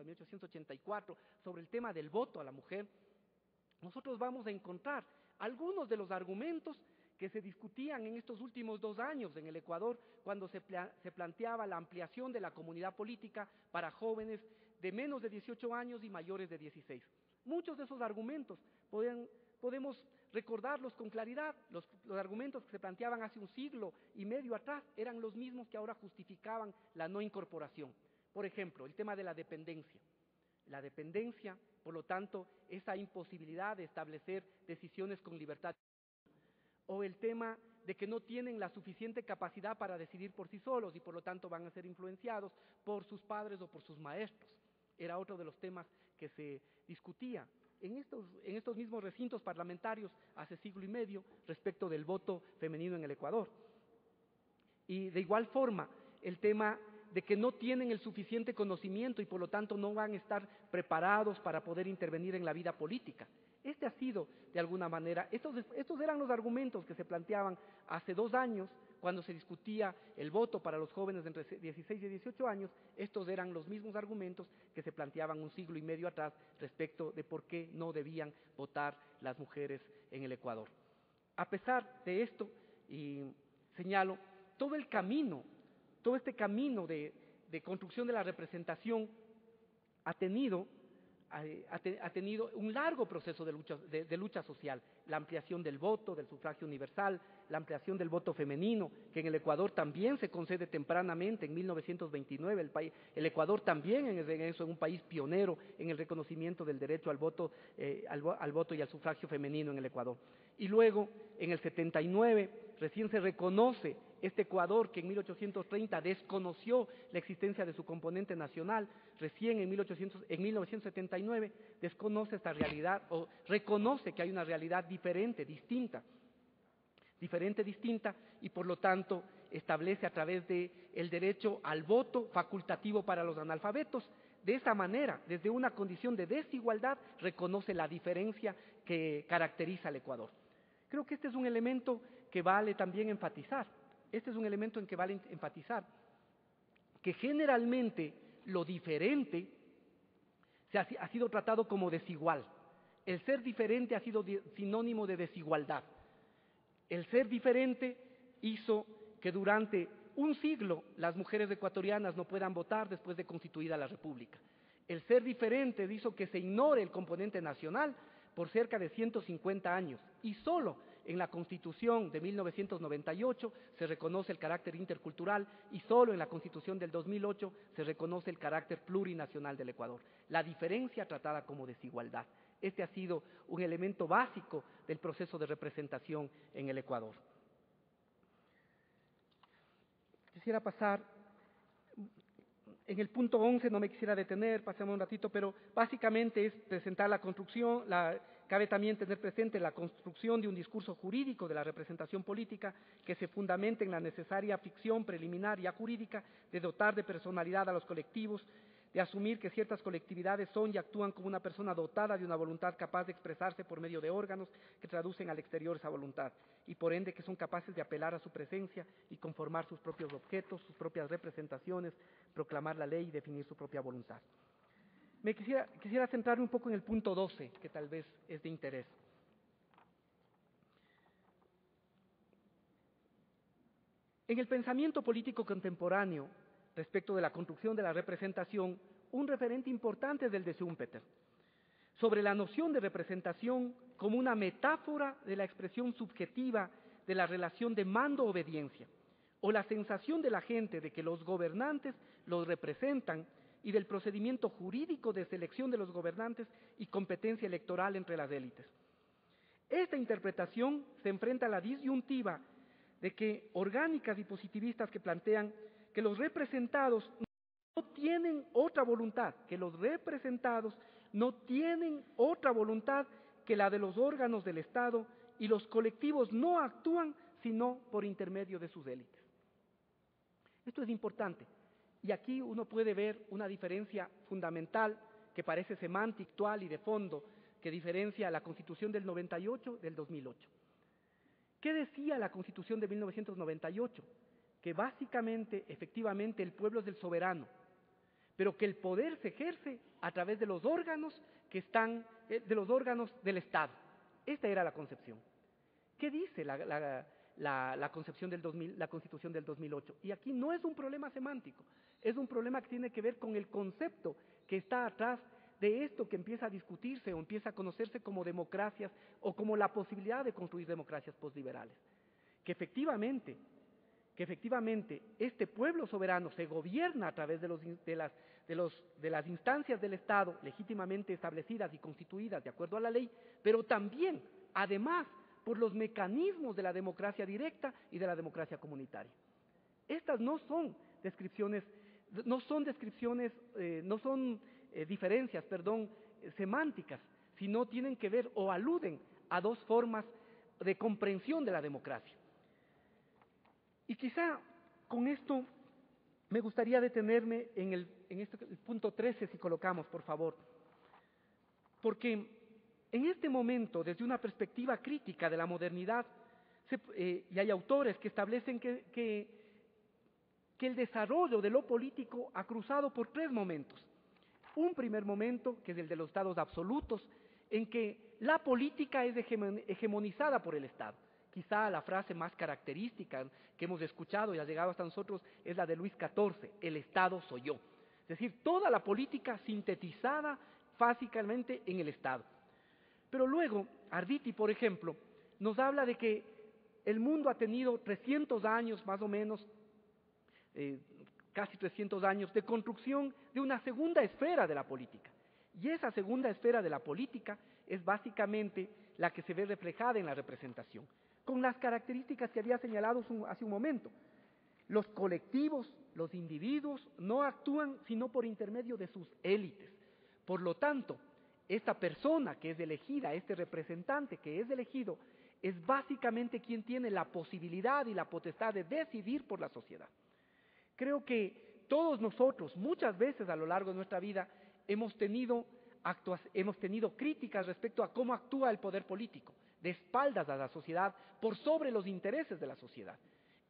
de 1884, sobre el tema del voto a la mujer, nosotros vamos a encontrar algunos de los argumentos que se discutían en estos últimos 2 años en el Ecuador, cuando se planteaba la ampliación de la comunidad política para jóvenes de menos de 18 años y mayores de 16. Muchos de esos argumentos podemos recordarlos con claridad. Los argumentos que se planteaban hace 1 siglo y medio atrás eran los mismos que ahora justificaban la no incorporación. Por ejemplo, el tema de la dependencia. La dependencia, por lo tanto, esa imposibilidad de establecer decisiones con libertad. O el tema de que no tienen la suficiente capacidad para decidir por sí solos y por lo tanto van a ser influenciados por sus padres o por sus maestros. Era otro de los temas que se discutía en estos mismos recintos parlamentarios hace 1 siglo y medio respecto del voto femenino en el Ecuador. Y de igual forma, el tema de que no tienen el suficiente conocimiento y por lo tanto no van a estar preparados para poder intervenir en la vida política. Este ha sido, de alguna manera, estos eran los argumentos que se planteaban hace 2 años, cuando se discutía el voto para los jóvenes de entre 16 y 18 años, estos eran los mismos argumentos que se planteaban 1 siglo y medio atrás respecto de por qué no debían votar las mujeres en el Ecuador. A pesar de esto, y señalo, todo este camino de construcción de la representación ha tenido un largo proceso de lucha social, la ampliación del voto, del sufragio universal, la ampliación del voto femenino, que en el Ecuador también se concede tempranamente, en 1929, el Ecuador también es un país pionero en el reconocimiento del derecho al voto y al sufragio femenino en el Ecuador. Y luego, en el 79, recién se reconoce este Ecuador que en 1830 desconoció la existencia de su componente nacional, recién en 1979 desconoce esta realidad o reconoce que hay una realidad diferente, distinta, y por lo tanto establece a través del derecho al voto facultativo para los analfabetos. De esa manera, desde una condición de desigualdad, reconoce la diferencia que caracteriza al Ecuador. Creo que este es un elemento que vale también enfatizar. Que generalmente lo diferente ha sido tratado como desigual. El ser diferente ha sido sinónimo de desigualdad. El ser diferente hizo que durante 1 siglo las mujeres ecuatorianas no puedan votar después de constituida la República. El ser diferente hizo que se ignore el componente nacional por cerca de 150 años, y solo en la Constitución de 1998 se reconoce el carácter intercultural y solo en la Constitución del 2008 se reconoce el carácter plurinacional del Ecuador. La diferencia tratada como desigualdad. Este ha sido un elemento básico del proceso de representación en el Ecuador. Quisiera pasar. En el punto 11 no me quisiera detener, pasemos un ratito, pero básicamente es presentar la construcción, cabe también tener presente la construcción de un discurso jurídico de la representación política que se fundamente en la necesaria ficción preliminar y jurídica de dotar de personalidad a los colectivos, de asumir que ciertas colectividades son y actúan como una persona dotada de una voluntad capaz de expresarse por medio de órganos que traducen al exterior esa voluntad, y por ende que son capaces de apelar a su presencia y conformar sus propios objetos, sus propias representaciones, proclamar la ley y definir su propia voluntad. Quisiera centrarme un poco en el punto 12, que tal vez es de interés. En el pensamiento político contemporáneo, respecto de la construcción de la representación, un referente importante es el de Schumpeter, sobre la noción de representación como una metáfora de la expresión subjetiva de la relación de mando-obediencia, o la sensación de la gente de que los gobernantes los representan y del procedimiento jurídico de selección de los gobernantes y competencia electoral entre las élites. Esta interpretación se enfrenta a la disyuntiva de que orgánicas y positivistas que plantean que los representados no tienen otra voluntad, que la de los órganos del Estado y los colectivos no actúan sino por intermedio de sus élites. Esto es importante, y aquí uno puede ver una diferencia fundamental que parece semántica, actual y de fondo, que diferencia la Constitución del 98 del 2008. ¿Qué decía la Constitución de 1998? Que básicamente, efectivamente, el pueblo es el soberano, pero que el poder se ejerce a través de los órganos que están, de los órganos del Estado. Esta era la concepción. ¿Qué dice la concepción del 2000, la Constitución del 2008? Y aquí no es un problema semántico, es un problema que tiene que ver con el concepto que está atrás de esto que empieza a discutirse o empieza a conocerse como democracias o como la posibilidad de construir democracias postliberales. Que efectivamente este pueblo soberano se gobierna a través de las instancias del Estado legítimamente establecidas y constituidas de acuerdo a la ley, pero también, además, por los mecanismos de la democracia directa y de la democracia comunitaria. Estas no son diferencias, semánticas, sino tienen que ver o aluden a dos formas de comprensión de la democracia. Y quizá con esto me gustaría detenerme en el punto 13, si colocamos, por favor. Porque en este momento, desde una perspectiva crítica de la modernidad, y hay autores que establecen que el desarrollo de lo político ha cruzado por tres momentos. Un primer momento, que es el de los estados absolutos, en que la política es hegemonizada por el Estado. Quizá la frase más característica que hemos escuchado y ha llegado hasta nosotros es la de Luis XIV, el Estado soy yo. Es decir, toda la política sintetizada básicamente en el Estado. Pero luego, Arditi, por ejemplo, nos habla de que el mundo ha tenido 300 años más o menos, casi 300 años de construcción de una segunda esfera de la política. Y esa segunda esfera de la política es básicamente la que se ve reflejada en la representación, con las características que había señalado hace un momento. Los colectivos, los individuos, no actúan sino por intermedio de sus élites. Por lo tanto, esta persona que es elegida, este representante que es elegido, es básicamente quien tiene la posibilidad y la potestad de decidir por la sociedad. Creo que todos nosotros, muchas veces a lo largo de nuestra vida, hemos tenido críticas respecto a cómo actúa el poder político, de espaldas a la sociedad, por sobre los intereses de la sociedad.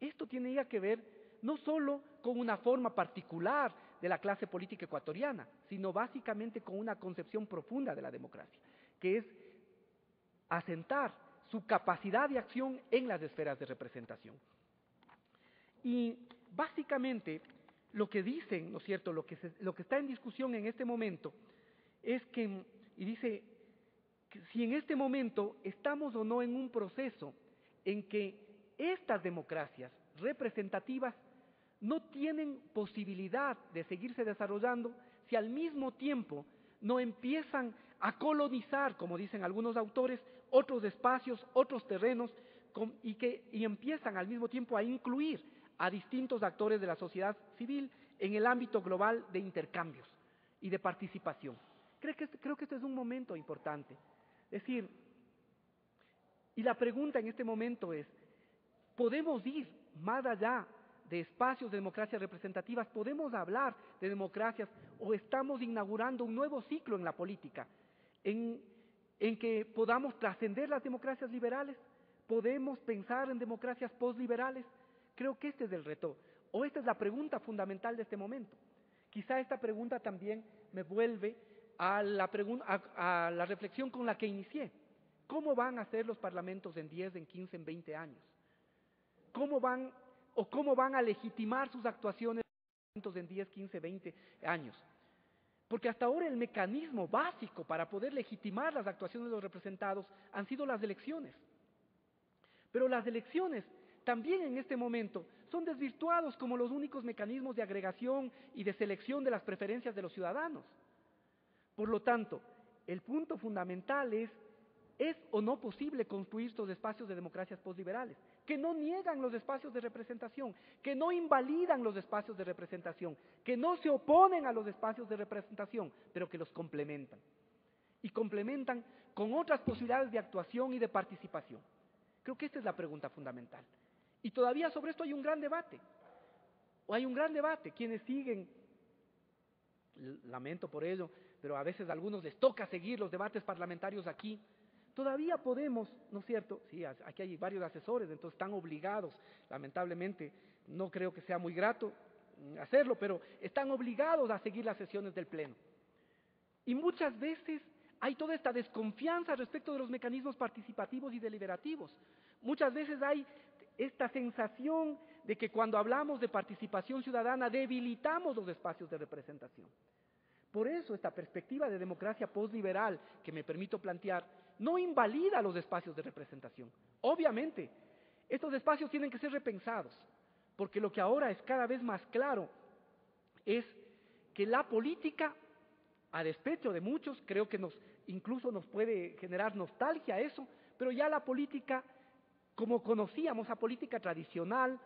Esto tiene ya que ver no solo con una forma particular de la clase política ecuatoriana, sino básicamente con una concepción profunda de la democracia, que es asentar su capacidad de acción en las esferas de representación. Y básicamente lo que dicen, ¿no es cierto?, lo que está en discusión en este momento es que, y dice, que si en este momento estamos o no en un proceso en que estas democracias representativas no tienen posibilidad de seguirse desarrollando si al mismo tiempo no empiezan a colonizar, como dicen algunos autores, otros espacios, otros terrenos, y empiezan al mismo tiempo a incluir a distintos actores de la sociedad civil en el ámbito global de intercambios y de participación. Creo que este es un momento importante. Es decir, y la pregunta en este momento es, ¿podemos ir más allá de espacios de democracias representativas? ¿Podemos hablar de democracias o estamos inaugurando un nuevo ciclo en la política en que podamos trascender las democracias liberales? ¿Podemos pensar en democracias postliberales? Creo que este es el reto, o esta es la pregunta fundamental de este momento. Quizá esta pregunta también me vuelve a la reflexión con la que inicié. ¿Cómo van a ser los parlamentos en 10, en 15, en 20 años? ¿Cómo van a legitimar sus actuaciones en 10, 15, 20 años? Porque hasta ahora el mecanismo básico para poder legitimar las actuaciones de los representados han sido las elecciones. Pero las elecciones también en este momento son desvirtuados como los únicos mecanismos de agregación y de selección de las preferencias de los ciudadanos. Por lo tanto, el punto fundamental ¿es o no posible construir estos espacios de democracias postliberales, que no niegan los espacios de representación, que no invalidan los espacios de representación, que no se oponen a los espacios de representación, pero que los complementan? Y complementan con otras posibilidades de actuación y de participación. Creo que esta es la pregunta fundamental. Y todavía sobre esto hay un gran debate. Quienes siguen, lamento por ello, pero a veces a algunos les toca seguir los debates parlamentarios aquí. Todavía podemos, ¿no es cierto? Sí, aquí hay varios asesores, entonces están obligados, lamentablemente, no creo que sea muy grato, hacerlo, pero están obligados a seguir las sesiones del Pleno. Y muchas veces hay toda esta desconfianza respecto de los mecanismos participativos y deliberativos. Muchas veces hay esta sensación de que cuando hablamos de participación ciudadana debilitamos los espacios de representación. Por eso esta perspectiva de democracia postliberal que me permito plantear no invalida los espacios de representación. Obviamente, estos espacios tienen que ser repensados, porque lo que ahora es cada vez más claro es que la política, a despecho de muchos, creo que incluso nos puede generar nostalgia eso, pero ya la política, como conocíamos, la política tradicional,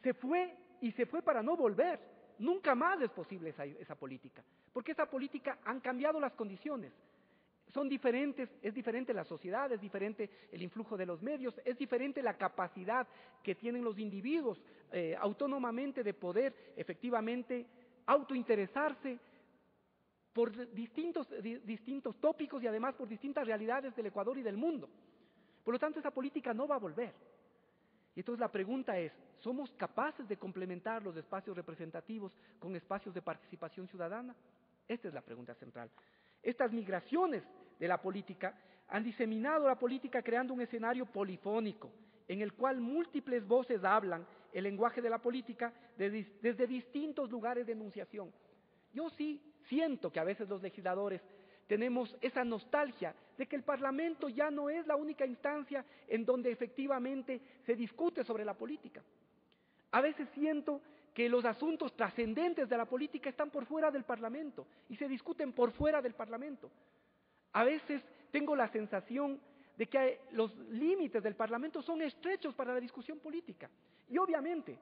se fue y se fue para no volver. Nunca más es posible esa política, porque esa política han cambiado las condiciones. Son diferentes, es diferente la sociedad, es diferente el influjo de los medios, es diferente la capacidad que tienen los individuos autónomamente de poder efectivamente autointeresarse por distintos tópicos y además por distintas realidades del Ecuador y del mundo. Por lo tanto, esa política no va a volver. Y entonces la pregunta es, ¿somos capaces de complementar los espacios representativos con espacios de participación ciudadana? Esta es la pregunta central. Estas migraciones de la política han diseminado la política creando un escenario polifónico en el cual múltiples voces hablan el lenguaje de la política desde distintos lugares de enunciación. Yo sí siento que a veces los legisladores tenemos esa nostalgia de que el Parlamento ya no es la única instancia en donde efectivamente se discute sobre la política. A veces siento que los asuntos trascendentes de la política están por fuera del Parlamento y se discuten por fuera del Parlamento. A veces tengo la sensación de que los límites del Parlamento son estrechos para la discusión política. Y obviamente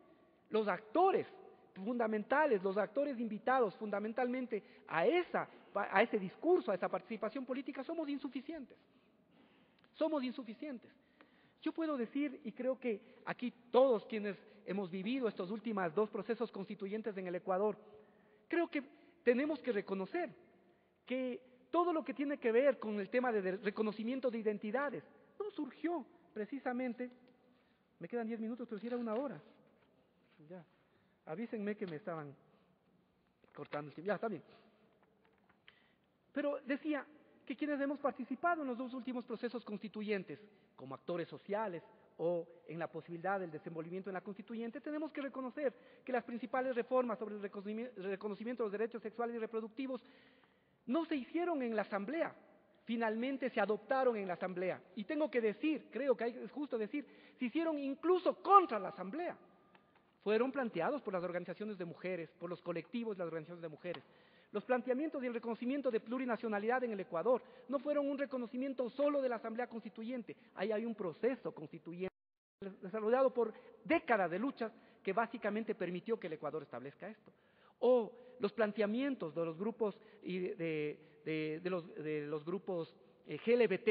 los actores fundamentales, los actores invitados fundamentalmente a ese discurso, a esa participación política, somos insuficientes. Somos insuficientes. Yo puedo decir, y creo que aquí todos quienes hemos vivido estos últimos 2 procesos constituyentes en el Ecuador, creo que tenemos que reconocer que todo lo que tiene que ver con el tema de reconocimiento de identidades no surgió precisamente, me quedan 10 minutos, pero si era 1 hora. Ya. Avísenme que me estaban cortando el tiempo. Ya, está bien. Pero decía que quienes hemos participado en los 2 últimos procesos constituyentes, como actores sociales o en la posibilidad del desenvolvimiento en la constituyente, tenemos que reconocer que las principales reformas sobre el reconocimiento de los derechos sexuales y reproductivos no se hicieron en la Asamblea, finalmente se adoptaron en la Asamblea. Y tengo que decir, creo que es justo decir, se hicieron incluso contra la Asamblea. Fueron planteados por las organizaciones de mujeres, por los colectivos de las organizaciones de mujeres. Los planteamientos y el reconocimiento de plurinacionalidad en el Ecuador no fueron un reconocimiento solo de la Asamblea Constituyente. Ahí hay un proceso constituyente desarrollado por décadas de luchas que básicamente permitió que el Ecuador establezca esto. O los planteamientos de los grupos de los grupos LGBT,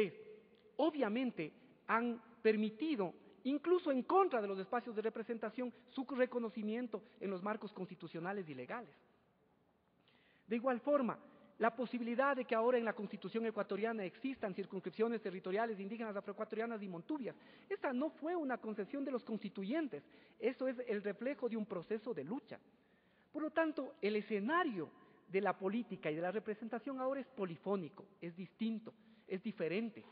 obviamente han permitido, incluso en contra de los espacios de representación, su reconocimiento en los marcos constitucionales y legales. De igual forma, la posibilidad de que ahora en la Constitución ecuatoriana existan circunscripciones territoriales indígenas afroecuatorianas y montubias, esa no fue una concesión de los constituyentes, eso es el reflejo de un proceso de lucha. Por lo tanto, el escenario de la política y de la representación ahora es polifónico, es distinto, es diferente.